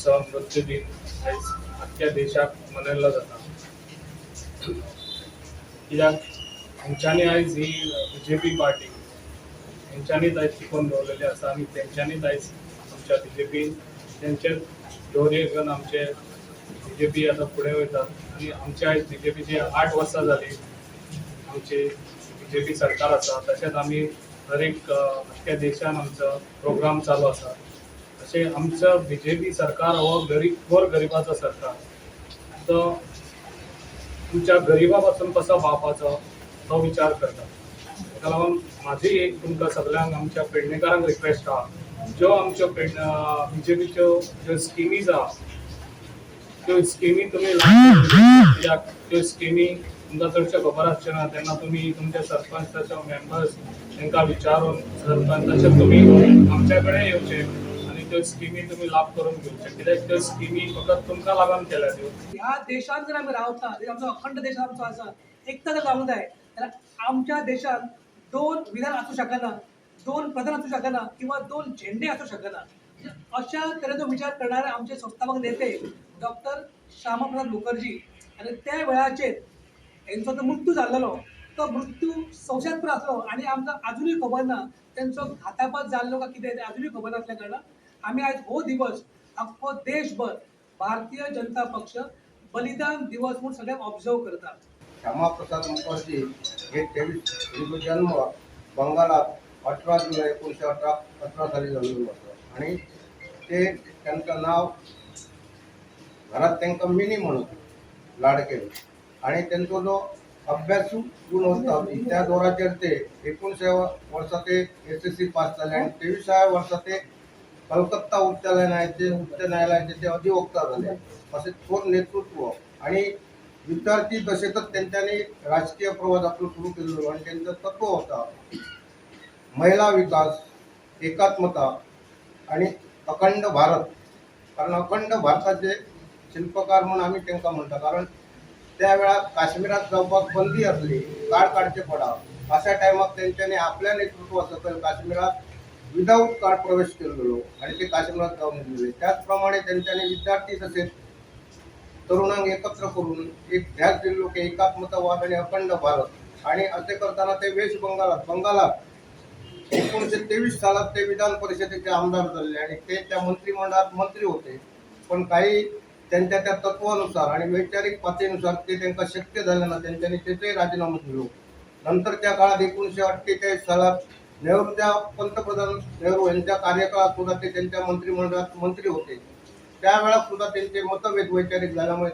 उत्सव मृत्यू दिन आयज अख्ख्या देशाक मनयल्लो जाता। कित्याक हांच्यांनी आयज ही बीजेपी पार्टी हेंच्यांनीच आयज टिकोवन दवरलेली आसा आनी तेंच्यांनीच आयज आमच्या बीजेपीन तेंचे धोरये घेवन आमचे बीजेपी आतां फुडें वयता आनी आमचे आयज बीजेपीची 8 वर्सां जाली आमची बीजेपी सरकार आसा। तशेंच आमी हर एक अख्ख्या देशान आमचो प्रोग्राम चालू आसा। तशें आमचो बीजेपी सरकार हो गरिबाचो सरकार, तो तुमच्या गरिबा पासून कसो पावपाचो तो विचार करता। ताका लागून म्हाजी एक तुमकां सगळ्यांक आमच्या पेडणेकारांक रिक्वेस्ट आहा, ज्यो आमच्यो बीजेपीच्यो ज्यो स्किमीज आहा त्यो स्किमी तुमी कित्याक त्यो स्किमी तुमकां चडशें खबर आसचें ना, तेन्ना तुमी तुमचे सरपंच तशे मेंबर्स तांकां विचारून सरपंच तशें तुमी आमच्या कडेन येवचे आनी त्यो स्किमी तुमी लाभ करून घेवचे, कित्याक त्यो स्किमी फकत तुमकां लागून केल्या त्यो। ह्या देशात जर आम्ही रावता, आमचो अखंड देश आमचो आसा, एकता जर जावंक जाय जाल्यार आमच्या देशात 2 विधान आसूं शकना, 2 प्रधान आसूं शकना किंवा 2 झेंडे आसूं शकना। अशा तरेचो विचार करणारे आमचे संस्थापक नेते डॉक्टर श्यामाप्रसाद मुखर्जी आणि त्या वेळाचेर यांचो जो मृत्यू जाल्लो तो मृत्यू संशयास्पद आसलो आणि आमकां अजूनही खबर ना त्यांचो घातापात जाल्लो का कितें तें अजूनही खबर नासल्या कारणान आमी आयज हो दिवस अख्खो देशभर भारतीय जनता पक्ष बलिदान दिवस म्हणून सगळ्यांक ऑब्झर्व करता। श्यामाप्रसाद मुखर्जी हे 23 जन्म बंगालात 18 जुलै 1918 साली जन्मलो होतो आणि ते त्यांचं नाव घरात त्यांना मिनी म्हणत लाडके आणि त्यांचा जो अभ्यासू गुण होता त्या जोराचेर ते 19 वर्सात ते SSC पास झाले आणि 23व्या वर्सात ते कलकत्ता उच्च न्यायालयाचे ते अधिवक्ता झाले। असे थोर नेतृत्व आणि विद्यार्थी दशेतच त्यांनी राजकीय प्रवास आपलं सुरू केलेलो आणि त्यांचं तत्व होता महिला विकास, एकात्मता आणि अखंड भारत। कारण अखंड भारताचे शिल्पकार म्हणून आम्ही त्यांना म्हणतो, कारण त्या वेळात काश्मीरात जावपाक बंदी असली, काळ काढचे पडा, अशा टायमात त्यांच्यानी आपल्या नेतृत्वासकल काश्मीरात विदाऊट कार्ड प्रवेश केलेलो आणि ते काश्मीरात जाऊन गेले। त्याचप्रमाणे त्यांच्यानी विद्यार्थी तसेच तरुणांक एकत्र करून एक ध्यास दिलो की एकात्मतावाद आणि अखंड भारत। आणि असे करताना ते वेस्ट बंगालात 1923 सालात ते विधान परिषदेचे आमदार झाले आणि ते त्या मंत्रिमंडळात मंत्री होते। पण काही त्यांच्या त्या तत्वानुसार आणि वैचारिक पातळीनुसार ते त्यांना शक्य झालं ना, त्यांनी त्याचे राजीनामा दिलो। नंतरच्या काळात 1948 सालात नेहरूच्या पंतप्रधान नेहरू यांच्या कार्यकाळात सुद्धा ते त्यांच्या मंत्रिमंडळात मंत्री होते। त्यावेळेस सुद्धा त्यांचे मतभेद वैचारिक झाल्यामुळे